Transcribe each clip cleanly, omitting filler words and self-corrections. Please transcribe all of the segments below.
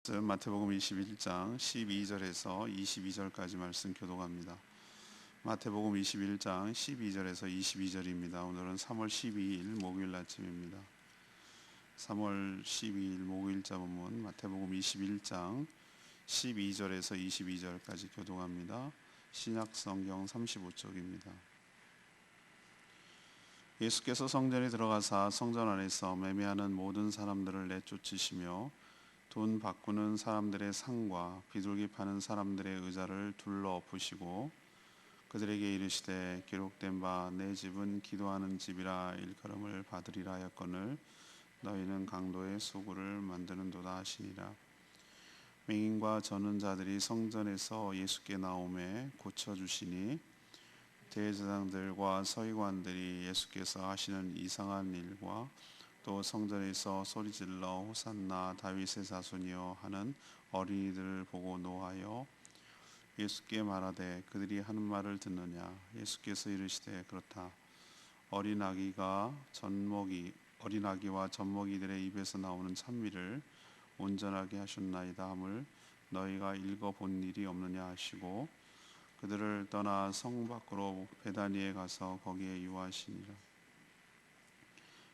마태복음 21장 12절에서 22절까지 말씀 교독합니다. 마태복음 21장 12절에서 22절입니다. 오늘은 3월 12일 목요일 아침입니다. 3월 12일 목요일자 본문 마태복음 21장 12절에서 22절까지 교독합니다. 신약성경 35쪽입니다. 예수께서 성전에 들어가사 성전 안에서 매매하는 모든 사람들을 내쫓으시며 돈 바꾸는 사람들의 상과 비둘기 파는 사람들의 의자를 둘러 엎으시고 그들에게 이르시되 기록된 바 내 집은 기도하는 집이라 일컬음을 받으리라 하였거늘 너희는 강도의 소굴을 만드는도다 하시니라. 맹인과 저는 자들이 성전에서 예수께 나오매 고쳐주시니 대제사장들과 서기관들이 예수께서 하시는 이상한 일과 또 성전에서 소리질러 호산나 다윗의 자손이여 하는 어린이들을 보고 노하여 예수께 말하되 그들이 하는 말을 듣느냐. 예수께서 이르시되 그렇다. 어린아기와 젖먹이들의 입에서 나오는 찬미를 온전하게 하셨나이다 함을 너희가 읽어본 일이 없느냐 하시고 그들을 떠나 성 밖으로 베다니에 가서 거기에 유하시니라.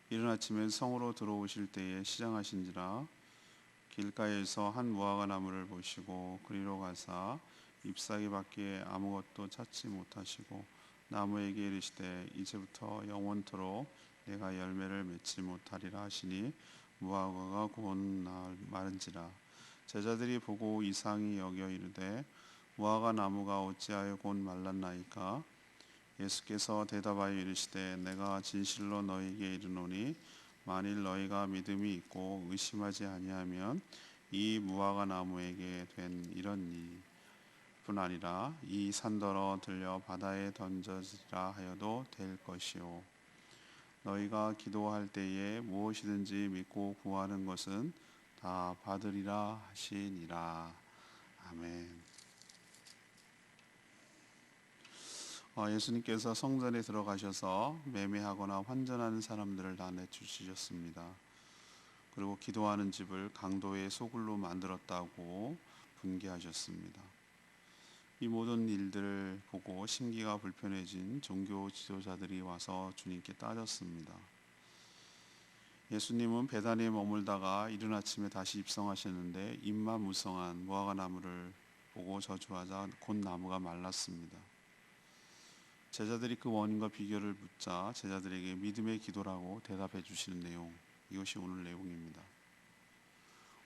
이른 아침에 성으로 들어오실 때에 시장하신지라 길가에서 한 무화과 나무를 보시고 그리로 가사 잎사귀밖에 아무것도 찾지 못하시고 나무에게 이르시되 이제부터 영원토록 내가 열매를 맺지 못하리라 하시니 무화과가 곧 마른지라. 제자들이 보고 이상히 여겨 이르되 무화과 나무가 어찌하여 곧 말랐나이까. 예수께서 대답하여 이르시되 내가 진실로 너희에게 이르노니 만일 너희가 믿음이 있고 의심하지 아니하면 이 무화과 나무에게 된 이런 일뿐 아니라 이 산더러 들려 바다에 던져지라 하여도 될 것이요 너희가 기도할 때에 무엇이든지 믿고 구하는 것은 다 받으리라 하시니라. 아멘. 예수님께서 성전에 들어가셔서 매매하거나 환전하는 사람들을 다 내쫓으셨습니다. 그리고 기도하는 집을 강도의 소굴로 만들었다고 분개하셨습니다. 이 모든 일들을 보고 심기가 불편해진 종교 지도자들이 와서 주님께 따졌습니다. 예수님은 베다니에 머물다가 이른 아침에 다시 입성하셨는데 잎만 무성한 무화과 나무를 보고 저주하자 곧 나무가 말랐습니다. 제자들이 그 원인과 비결을 묻자 제자들에게 믿음의 기도라고 대답해 주시는 내용, 이것이 오늘 내용입니다.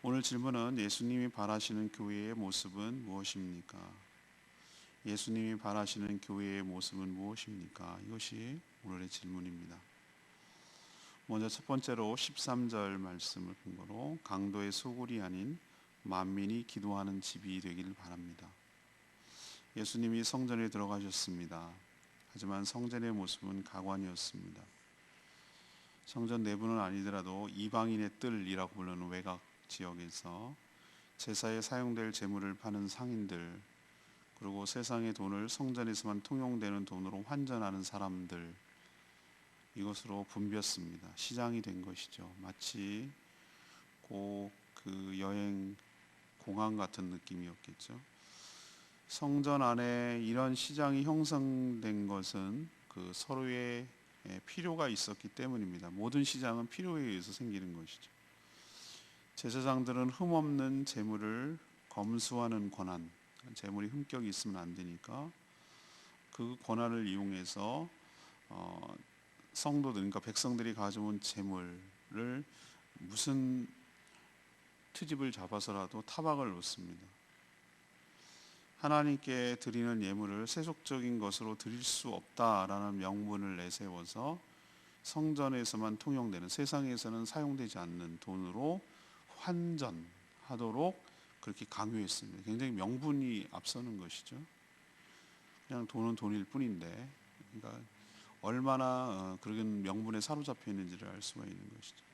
오늘 질문은 예수님이 바라시는 교회의 모습은 무엇입니까? 예수님이 바라시는 교회의 모습은 무엇입니까? 이것이 오늘의 질문입니다. 먼저 첫 번째로 13절 말씀을 근거로 강도의 소굴이 아닌 만민이 기도하는 집이 되기를 바랍니다. 예수님이 성전에 들어가셨습니다. 하지만 성전의 모습은 가관이었습니다. 성전 내부는 아니더라도 이방인의 뜰이라고 부르는 외곽 지역에서 제사에 사용될 재물을 파는 상인들, 그리고 세상의 돈을 성전에서만 통용되는 돈으로 환전하는 사람들, 이것으로 붐볐습니다. 시장이 된 것이죠. 마치 그 여행 공항 같은 느낌이었겠죠. 성전 안에 이런 시장이 형성된 것은 그 서로의 필요가 있었기 때문입니다. 모든 시장은 필요에 의해서 생기는 것이죠. 제사장들은 흠없는 재물을 검수하는 권한, 재물이 흠격이 있으면 안 되니까 그 권한을 이용해서 성도들, 그러니까 백성들이 가져온 재물을 무슨 트집을 잡아서라도 타박을 놓습니다. 하나님께 드리는 예물을 세속적인 것으로 드릴 수 없다라는 명분을 내세워서 성전에서만 통용되는, 세상에서는 사용되지 않는 돈으로 환전하도록 그렇게 강요했습니다. 굉장히 명분이 앞서는 것이죠. 그냥 돈은 돈일 뿐인데, 그러니까 얼마나 그런 명분에 사로잡혀 있는지를 알 수가 있는 것이죠.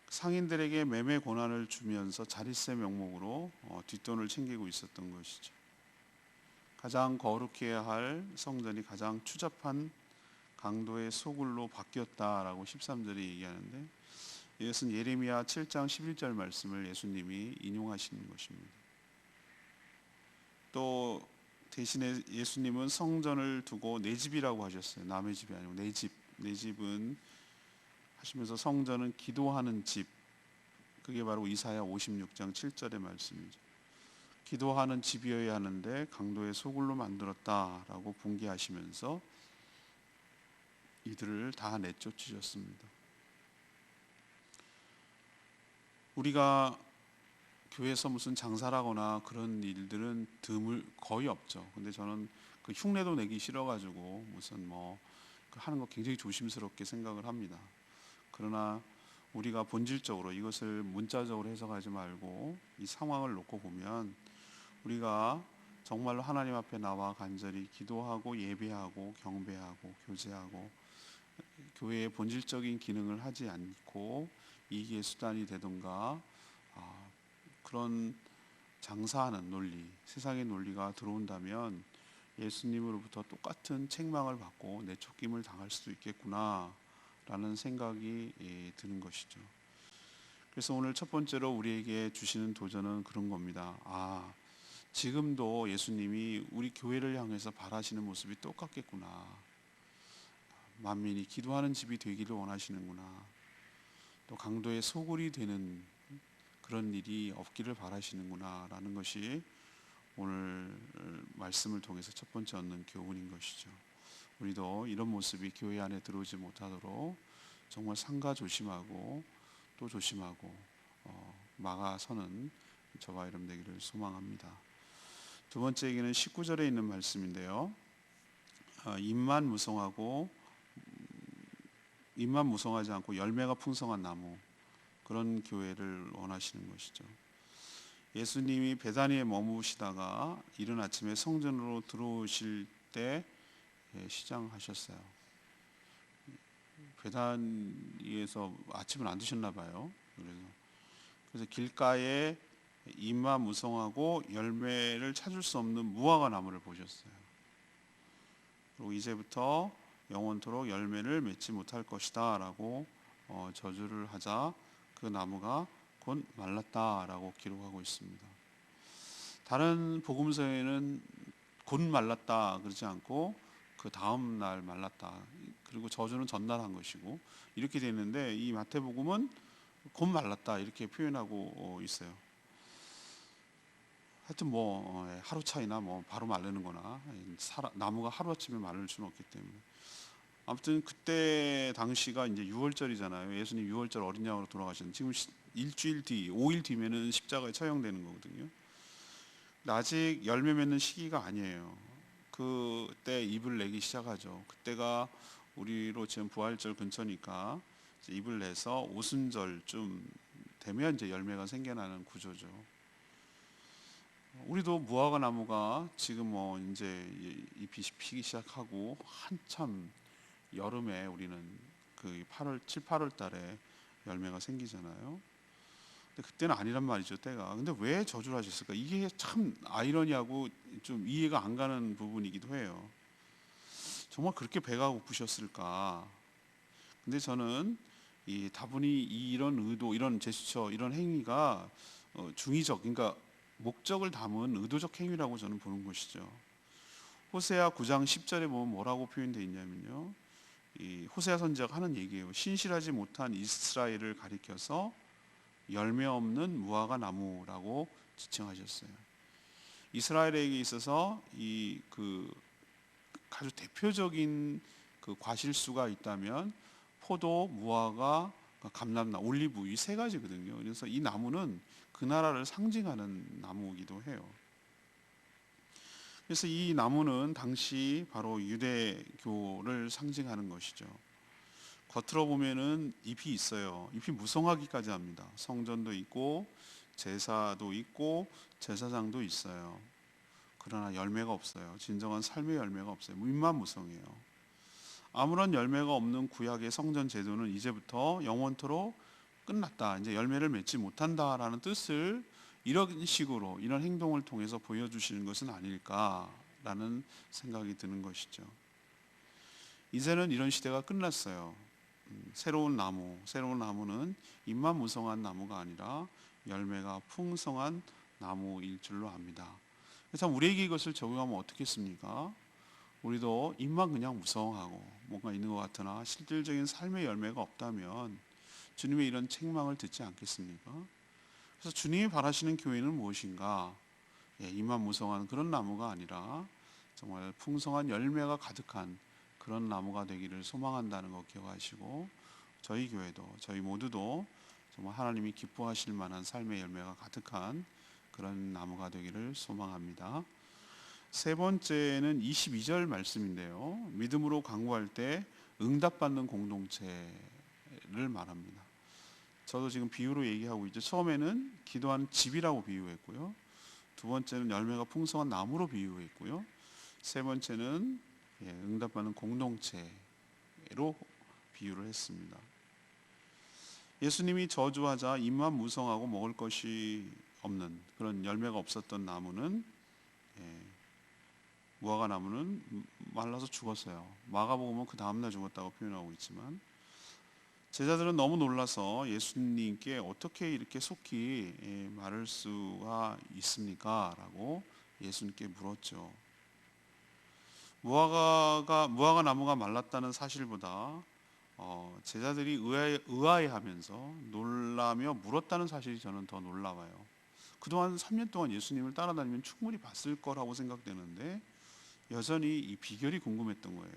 상인들에게 매매 권한을 주면서 자릿세 명목으로 뒷돈을 챙기고 있었던 것이죠. 가장 거룩해야 할 성전이 가장 추잡한 강도의 소굴로 바뀌었다라고 13절이 얘기하는데, 이것은 예레미야 7장 11절 말씀을 예수님이 인용하시는 것입니다. 또 대신에 예수님은 성전을 두고 내 집이라고 하셨어요. 남의 집이 아니고 내 집. 내 집은 하시면서 성전은 기도하는 집. 그게 바로 이사야 56장 7절의 말씀이죠. 기도하는 집이어야 하는데 강도의 소굴로 만들었다라고 분개하시면서 이들을 다 내쫓으셨습니다. 우리가 교회에서 무슨 장사라거나 그런 일들은 거의 없죠. 근데 저는 그 흉내도 내기 싫어가지고 무슨 하는 거 굉장히 조심스럽게 생각을 합니다. 그러나 우리가 본질적으로 이것을 문자적으로 해석하지 말고 이 상황을 놓고 보면 우리가 정말로 하나님 앞에 나와 간절히 기도하고 예배하고 경배하고 교제하고 교회의 본질적인 기능을 하지 않고 이익의 수단이 되던가 그런 장사하는 논리, 세상의 논리가 들어온다면 예수님으로부터 똑같은 책망을 받고 내쫓김을 당할 수도 있겠구나라는 생각이 드는 것이죠. 그래서 오늘 첫 번째로 우리에게 주시는 도전은 그런 겁니다. 지금도 예수님이 우리 교회를 향해서 바라시는 모습이 똑같겠구나. 만민이 기도하는 집이 되기를 원하시는구나. 또 강도의 소굴이 되는 그런 일이 없기를 바라시는구나 라는 것이 오늘 말씀을 통해서 첫 번째 얻는 교훈인 것이죠. 우리도 이런 모습이 교회 안에 들어오지 못하도록 정말 삼가 조심하고 또 조심하고 막아서는 저와 여러분 되기를 소망합니다. 두 번째 얘기는 19절에 있는 말씀인데요. 잎만 무성하지 않고 열매가 풍성한 나무, 그런 교회를 원하시는 것이죠. 예수님이 베다니에 머무시다가 이른 아침에 성전으로 들어오실 때 시장하셨어요. 베다니에서 아침을 안 드셨나 봐요. 그래서 길가에 잎만 무성하고 열매를 찾을 수 없는 무화과 나무를 보셨어요. 그리고 이제부터 영원토록 열매를 맺지 못할 것이다 라고 저주를 하자 그 나무가 곧 말랐다라고 기록하고 있습니다. 다른 복음서에는 곧 말랐다 그러지 않고 그 다음 날 말랐다, 그리고 저주는 전날 한 것이고 이렇게 되는데 이 마태복음은 곧 말랐다 이렇게 표현하고 있어요. 하여튼 하루 차이나 바로 마르는 거나 나무가 하루아침에 마를 수는 없기 때문에 아무튼 그때 당시가 이제 6월절이잖아요. 예수님 6월절 어린 양으로 돌아가셨는데 지금 일주일 뒤, 5일 뒤면은 십자가에 처형되는 거거든요. 아직 열매 맺는 시기가 아니에요. 그때 잎을 내기 시작하죠. 그때가 우리로 지금 부활절 근처니까 이제 잎을 내서 오순절쯤 되면 이제 열매가 생겨나는 구조죠. 우리도 무화과 나무가 지금 이제 잎이 피기 시작하고 한참 여름에 우리는 그 7, 8월 달에 열매가 생기잖아요. 근데 그때는 아니란 말이죠, 때가. 근데 왜 저주를 하셨을까? 이게 참 아이러니하고 좀 이해가 안 가는 부분이기도 해요. 정말 그렇게 배가 고프셨을까? 근데 저는 다분히 이런 의도, 이런 제스처, 이런 행위가 중의적, 그러니까 목적을 담은 의도적 행위라고 저는 보는 것이죠. 호세아 9장 10절에 보면 뭐라고 표현되어 있냐면요, 이 호세아 선지자가 하는 얘기예요. 신실하지 못한 이스라엘을 가리켜서 열매 없는 무화과 나무라고 지칭하셨어요. 이스라엘에게 있어서 그 아주 대표적인 그 과실수가 있다면 포도, 무화과, 감람나무, 올리브 이 세 가지거든요. 그래서 이 나무는 그 나라를 상징하는 나무이기도 해요. 그래서 이 나무는 당시 바로 유대교를 상징하는 것이죠. 겉으로 보면은 잎이 있어요. 잎이 무성하기까지 합니다. 성전도 있고 제사도 있고 제사장도 있어요. 그러나 열매가 없어요. 진정한 삶의 열매가 없어요. 잎만 무성해요. 아무런 열매가 없는 구약의 성전 제도는 이제부터 영원토록 끝났다, 이제 열매를 맺지 못한다라는 뜻을 이런 식으로, 이런 행동을 통해서 보여주시는 것은 아닐까라는 생각이 드는 것이죠. 이제는 이런 시대가 끝났어요. 새로운 나무는 잎만 무성한 나무가 아니라 열매가 풍성한 나무일 줄로 압니다. 그래서 우리에게 이것을 적용하면 어떻겠습니까? 우리도 잎만 그냥 무성하고 뭔가 있는 것 같으나 실질적인 삶의 열매가 없다면 주님의 이런 책망을 듣지 않겠습니까? 그래서 주님이 바라시는 교회는 무엇인가? 잎만 무성한 그런 나무가 아니라 정말 풍성한 열매가 가득한 그런 나무가 되기를 소망한다는 거 기억하시고, 저희 교회도 저희 모두도 정말 하나님이 기뻐하실 만한 삶의 열매가 가득한 그런 나무가 되기를 소망합니다. 세 번째는 22절 말씀인데요. 믿음으로 간구할 때 응답받는 공동체를 말합니다. 저도 지금 비유로 얘기하고 있죠. 처음에는 기도하는 집이라고 비유했고요. 두 번째는 열매가 풍성한 나무로 비유했고요. 세 번째는 응답받는 공동체로 비유를 했습니다. 예수님이 저주하자 잎만 무성하고 먹을 것이 없는 그런 열매가 없었던 나무는, 무화과 나무는 말라서 죽었어요. 마가복음은 그 다음날 죽었다고 표현하고 있지만, 제자들은 너무 놀라서 예수님께 어떻게 이렇게 속히 말할 수가 있습니까? 라고 예수님께 물었죠. 무화과 나무가 말랐다는 사실보다 제자들이 의아해하면서 놀라며 물었다는 사실이 저는 더 놀라워요. 그동안 3년 동안 예수님을 따라다니면 충분히 봤을 거라고 생각되는데 여전히 이 비결이 궁금했던 거예요.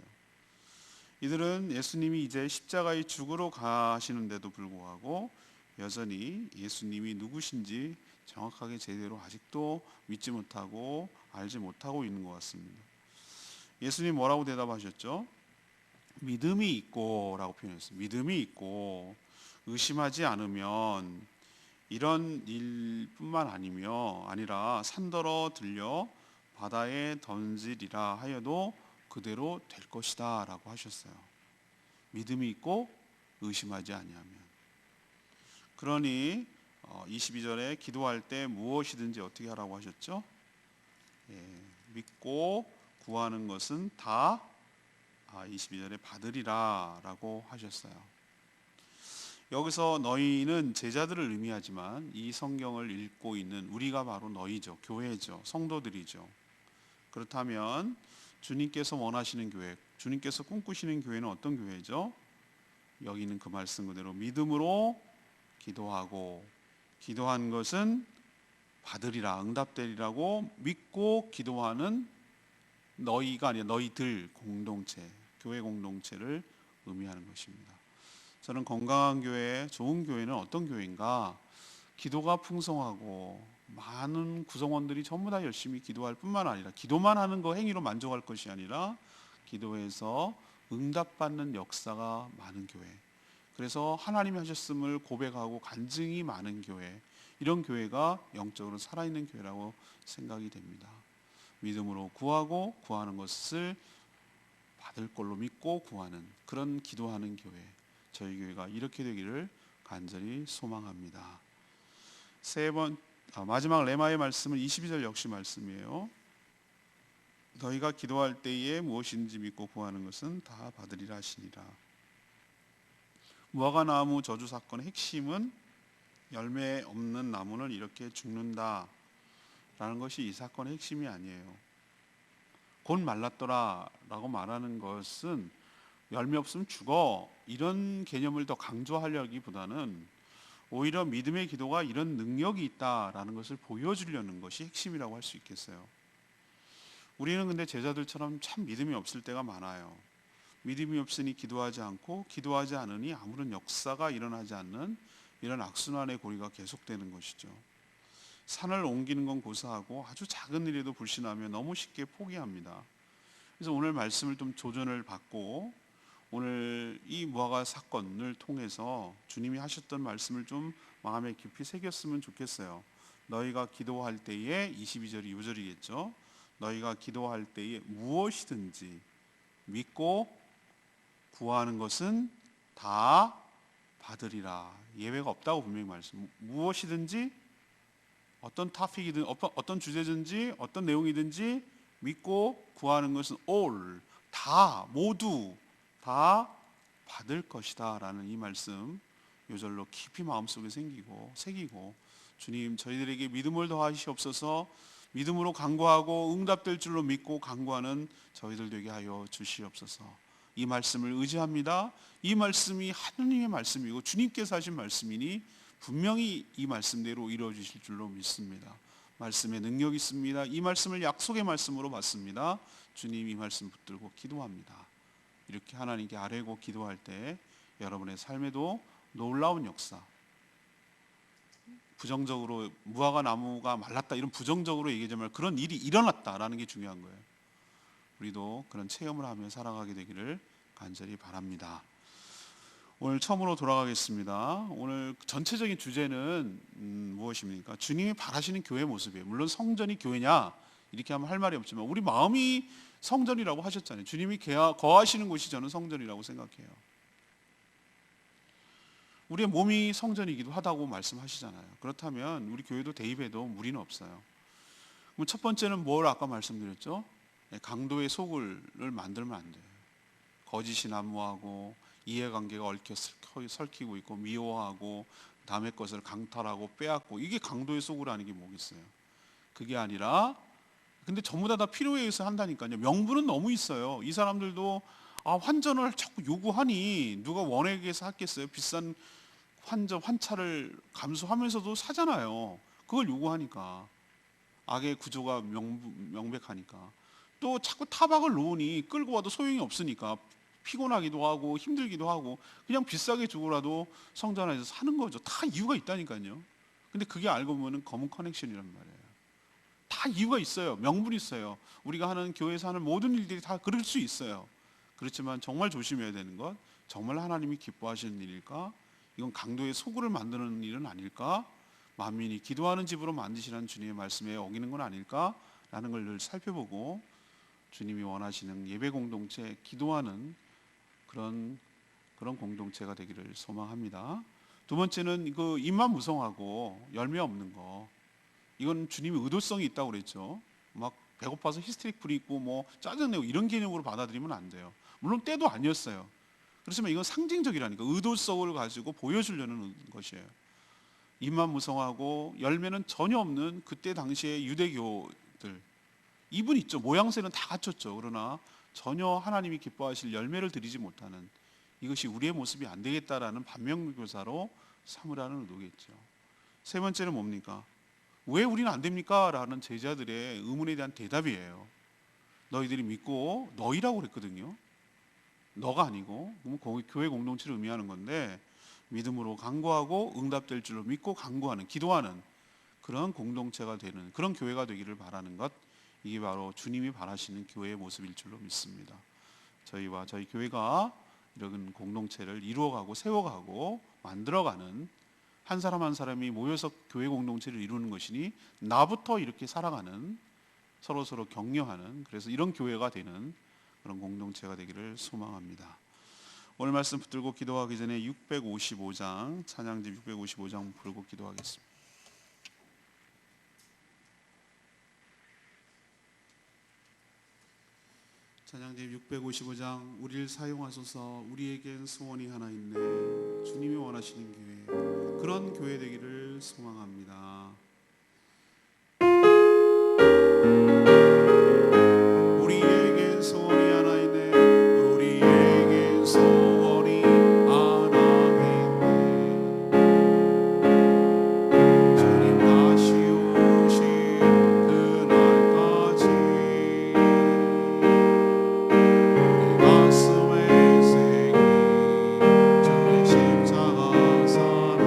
이들은 예수님이 이제 십자가에 죽으러 가시는데도 불구하고 여전히 예수님이 누구신지 정확하게 제대로 아직도 믿지 못하고 알지 못하고 있는 것 같습니다. 예수님 뭐라고 대답하셨죠? 믿음이 있고 라고 표현했어요. 믿음이 있고 의심하지 않으면 이런 일뿐만 아니라 산더러 들려 바다에 던지리라 하여도 그대로 될 것이다 라고 하셨어요. 믿음이 있고 의심하지 아니하면. 그러니 22절에 기도할 때 무엇이든지 어떻게 하라고 하셨죠? 믿고 구하는 것은 다 22절에 받으리라 라고 하셨어요. 여기서 너희는 제자들을 의미하지만 이 성경을 읽고 있는 우리가 바로 너희죠. 교회죠. 성도들이죠. 그렇다면 주님께서 원하시는 교회, 주님께서 꿈꾸시는 교회는 어떤 교회죠? 여기는 그 말씀 그대로 믿음으로 기도하고 기도한 것은 받으리라, 응답되리라고 믿고 기도하는 너희가 아니라 너희들 공동체, 교회 공동체를 의미하는 것입니다. 저는 건강한 교회, 좋은 교회는 어떤 교회인가? 기도가 풍성하고 많은 구성원들이 전부 다 열심히 기도할 뿐만 아니라 기도만 하는 거 행위로 만족할 것이 아니라 기도해서 응답받는 역사가 많은 교회, 그래서 하나님이 하셨음을 고백하고 간증이 많은 교회, 이런 교회가 영적으로 살아있는 교회라고 생각이 됩니다. 믿음으로 구하고 구하는 것을 받을 걸로 믿고 구하는 그런 기도하는 교회, 저희 교회가 이렇게 되기를 간절히 소망합니다. 마지막 레마의 말씀은 22절 역시 말씀이에요. 너희가 기도할 때에 무엇인지 믿고 구하는 것은 다 받으리라 하시니라. 무화과 나무 저주 사건의 핵심은 열매 없는 나무는 이렇게 죽는다 라는 것이 이 사건의 핵심이 아니에요. 곧 말랐더라 라고 말하는 것은 열매 없으면 죽어, 이런 개념을 더 강조하려기보다는 오히려 믿음의 기도가 이런 능력이 있다라는 것을 보여주려는 것이 핵심이라고 할 수 있겠어요. 우리는 근데 제자들처럼 참 믿음이 없을 때가 많아요. 믿음이 없으니 기도하지 않고 기도하지 않으니 아무런 역사가 일어나지 않는 이런 악순환의 고리가 계속되는 것이죠. 산을 옮기는 건 고사하고 아주 작은 일에도 불신하며 너무 쉽게 포기합니다. 그래서 오늘 말씀을 좀 조전을 받고 오늘 이 무화과 사건을 통해서 주님이 하셨던 말씀을 좀 마음에 깊이 새겼으면 좋겠어요. 너희가 기도할 때에 22절이 이 절이겠죠. 너희가 기도할 때에 무엇이든지 믿고 구하는 것은 다 받으리라. 예외가 없다고 분명히 말씀. 무엇이든지 어떤 토픽이든 어떤 주제든지 어떤 내용이든지 믿고 구하는 것은 all, 다, 모두 다 받을 것이다 라는 이 말씀 요절로 깊이 마음속에 새기고 주님 저희들에게 믿음을 더하시옵소서. 믿음으로 간구하고 응답될 줄로 믿고 간구하는 저희들 되게 하여 주시옵소서. 이 말씀을 의지합니다. 이 말씀이 하느님의 말씀이고 주님께서 하신 말씀이니 분명히 이 말씀대로 이루어지실 줄로 믿습니다. 말씀에 능력이 있습니다. 이 말씀을 약속의 말씀으로 받습니다. 주님 이 말씀 붙들고 기도합니다. 이렇게 하나님께 아뢰고 기도할 때 여러분의 삶에도 놀라운 역사, 부정적으로 무화과 나무가 말랐다 이런 부정적으로 얘기하자면 그런 일이 일어났다라는 게 중요한 거예요. 우리도 그런 체험을 하며 살아가게 되기를 간절히 바랍니다. 오늘 처음으로 돌아가겠습니다. 오늘 전체적인 주제는 무엇입니까? 주님이 바라시는 교회 모습이에요. 물론 성전이 교회냐 이렇게 하면 할 말이 없지만 우리 마음이 성전이라고 하셨잖아요. 주님이 거하시는 곳이 저는 성전이라고 생각해요. 우리의 몸이 성전이기도 하다고 말씀하시잖아요. 그렇다면 우리 교회도 대입해도 무리는 없어요. 그럼 첫 번째는 뭘 아까 말씀드렸죠? 강도의 속을 만들면 안 돼요. 거짓이 난무하고 이해관계가 얽혀 설키고 있고 미워하고 남의 것을 강탈하고 빼앗고 이게 강도의 속을 게 뭐겠어요? 그게 아니라 근데 전부 다 필요에 의해서 한다니까요. 명분은 너무 있어요. 이 사람들도 환전을 자꾸 요구하니 누가 원액에서 하겠어요? 비싼 환차를 감수하면서도 사잖아요. 그걸 요구하니까 악의 구조가 명백하니까 또 자꾸 타박을 놓으니 끌고 와도 소용이 없으니까 피곤하기도 하고 힘들기도 하고 그냥 비싸게 주고라도 성전 안에서 사는 거죠. 다 이유가 있다니까요. 근데 그게 알고 보면 검은 커넥션이란 말이에요. 다 이유가 있어요. 명분이 있어요. 우리가 하는 교회에서 하는 모든 일들이 다 그럴 수 있어요. 그렇지만 정말 조심해야 되는 것, 정말 하나님이 기뻐하시는 일일까? 이건 강도의 소굴을 만드는 일은 아닐까? 만민이 기도하는 집으로 만드시라는 주님의 말씀에 어기는 건 아닐까라는 걸 늘 살펴보고 주님이 원하시는 예배 공동체, 기도하는 그런 공동체가 되기를 소망합니다. 두 번째는 그 입만 무성하고 열매 없는 거. 이건 주님이 의도성이 있다고 그랬죠. 막 배고파서 히스테릭 부리고 뭐 짜증내고 이런 개념으로 받아들이면 안 돼요. 물론 때도 아니었어요. 그렇지만 이건 상징적이라니까 의도성을 가지고 보여주려는 것이에요. 입만 무성하고 열매는 전혀 없는 그때 당시의 유대교들 입은 있죠. 모양새는 다 갖췄죠. 그러나 전혀 하나님이 기뻐하실 열매를 드리지 못하는 이것이 우리의 모습이 안 되겠다라는 반면교사로 삼으라는 의도겠죠. 세 번째는 뭡니까? 왜 우리는 안 됩니까? 라는 제자들의 의문에 대한 대답이에요. 너희들이 믿고 너희라고 그랬거든요. 너가 아니고 교회 공동체를 의미하는 건데 믿음으로 간구하고 응답될 줄로 믿고 간구하는 기도하는 그런 공동체가 되는 그런 교회가 되기를 바라는 것 이게 바로 주님이 바라시는 교회의 모습일 줄로 믿습니다. 저희와 저희 교회가 이런 공동체를 이루어가고 세워가고 만들어가는 한 사람 한 사람이 모여서 교회 공동체를 이루는 것이니 나부터 이렇게 살아가는 서로 격려하는 그래서 이런 교회가 되는 그런 공동체가 되기를 소망합니다. 오늘 말씀 붙들고 기도하기 전에 655장 찬양집 655장 부르고 기도하겠습니다. 찬양집 655장 우리를 사용하소서 우리에겐 소원이 하나 있네 주님이 원하시는 교회 그런 교회 되기를 소망합니다. 우리에겐 소원이 하나 있네 우리에겐 소원이 하나 있네 주님 다시 오실 그날까지 가슴에 새긴 주의 십자가 사랑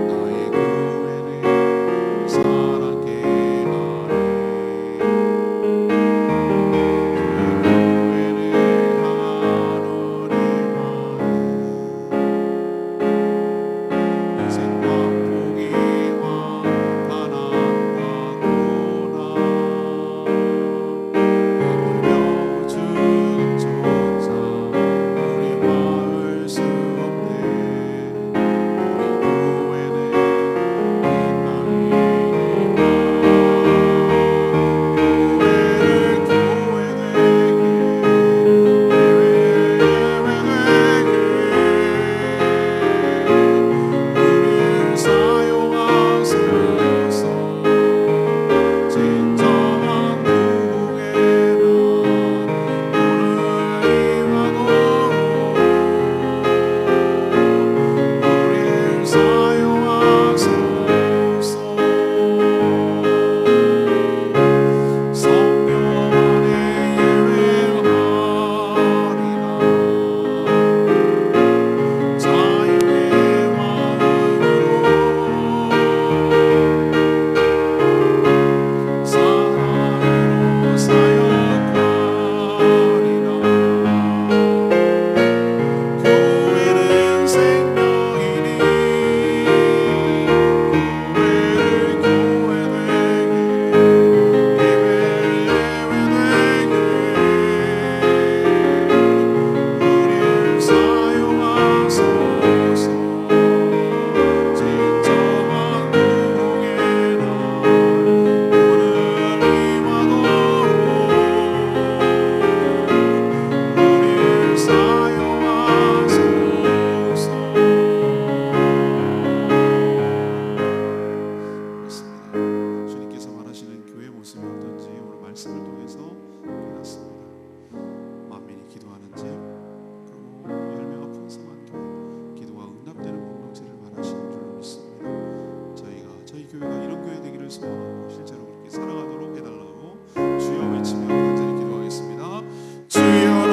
나의 교회는 자녀 되기를 소원하고 실제로 그렇게 살아가도록 해달라고 주여 외치며 간절히 기도하겠습니다. 주여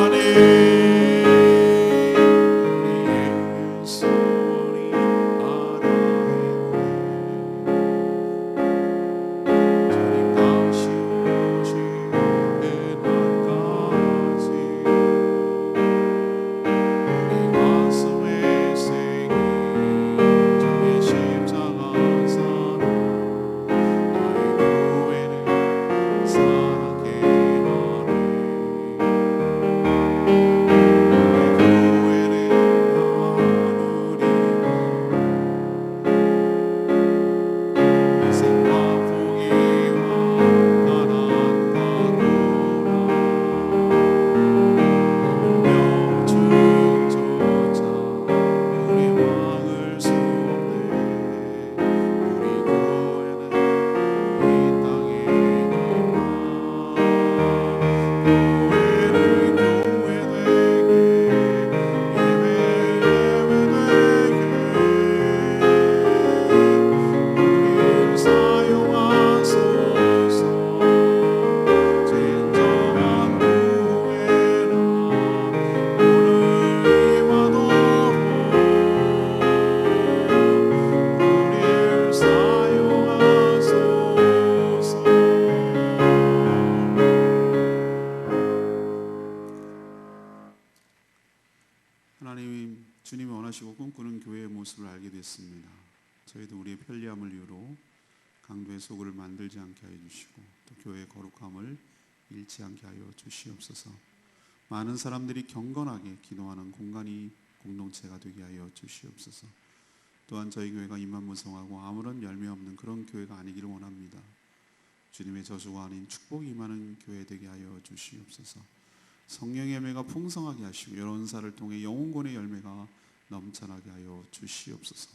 하나님, 하나님, 주님이 원하시고 꿈꾸는 교회의 모습을 알게 됐습니다. 저희도 우리의 편리함을 이유로 강도의 소굴을 만들지 않게 하여 주시고 또 교회의 거룩함을 잃지 않게 하여 주시옵소서. 많은 사람들이 경건하게 기도하는 공간이 공동체가 되게 하여 주시옵소서. 또한 저희 교회가 임만무성하고 아무런 열매 없는 그런 교회가 아니기를 원합니다. 주님의 저주가 아닌 축복이 임하는 교회 되게 하여 주시옵소서. 성령의 열매가 풍성하게 하시고 여러 은사를 통해 영혼권의 열매가 넘쳐나게 하여 주시옵소서.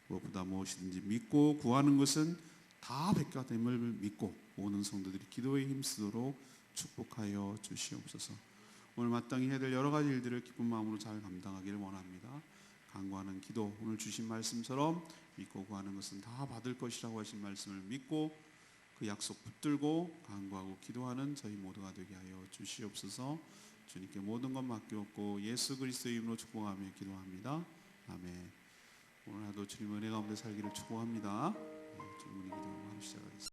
무엇보다 무엇이든지 믿고 구하는 것은 다 백과됨을 믿고 오는 성도들이 기도에 힘쓰도록 축복하여 주시옵소서. 오늘 마땅히 해야 될 여러 가지 일들을 기쁜 마음으로 잘 감당하기를 원합니다. 간구하는 기도, 오늘 주신 말씀처럼 믿고 구하는 것은 다 받을 것이라고 하신 말씀을 믿고 그 약속 붙들고 간구하고 기도하는 저희 모두가 되게 하여 주시옵소서. 주님께 모든 것 맡겼고 예수 그리스도의 이름으로 축복하며 기도합니다. 아멘. 오늘 하루 주님 은혜 가운데 살기를 축복합니다. 주님의 기도하고 시작하겠습니다.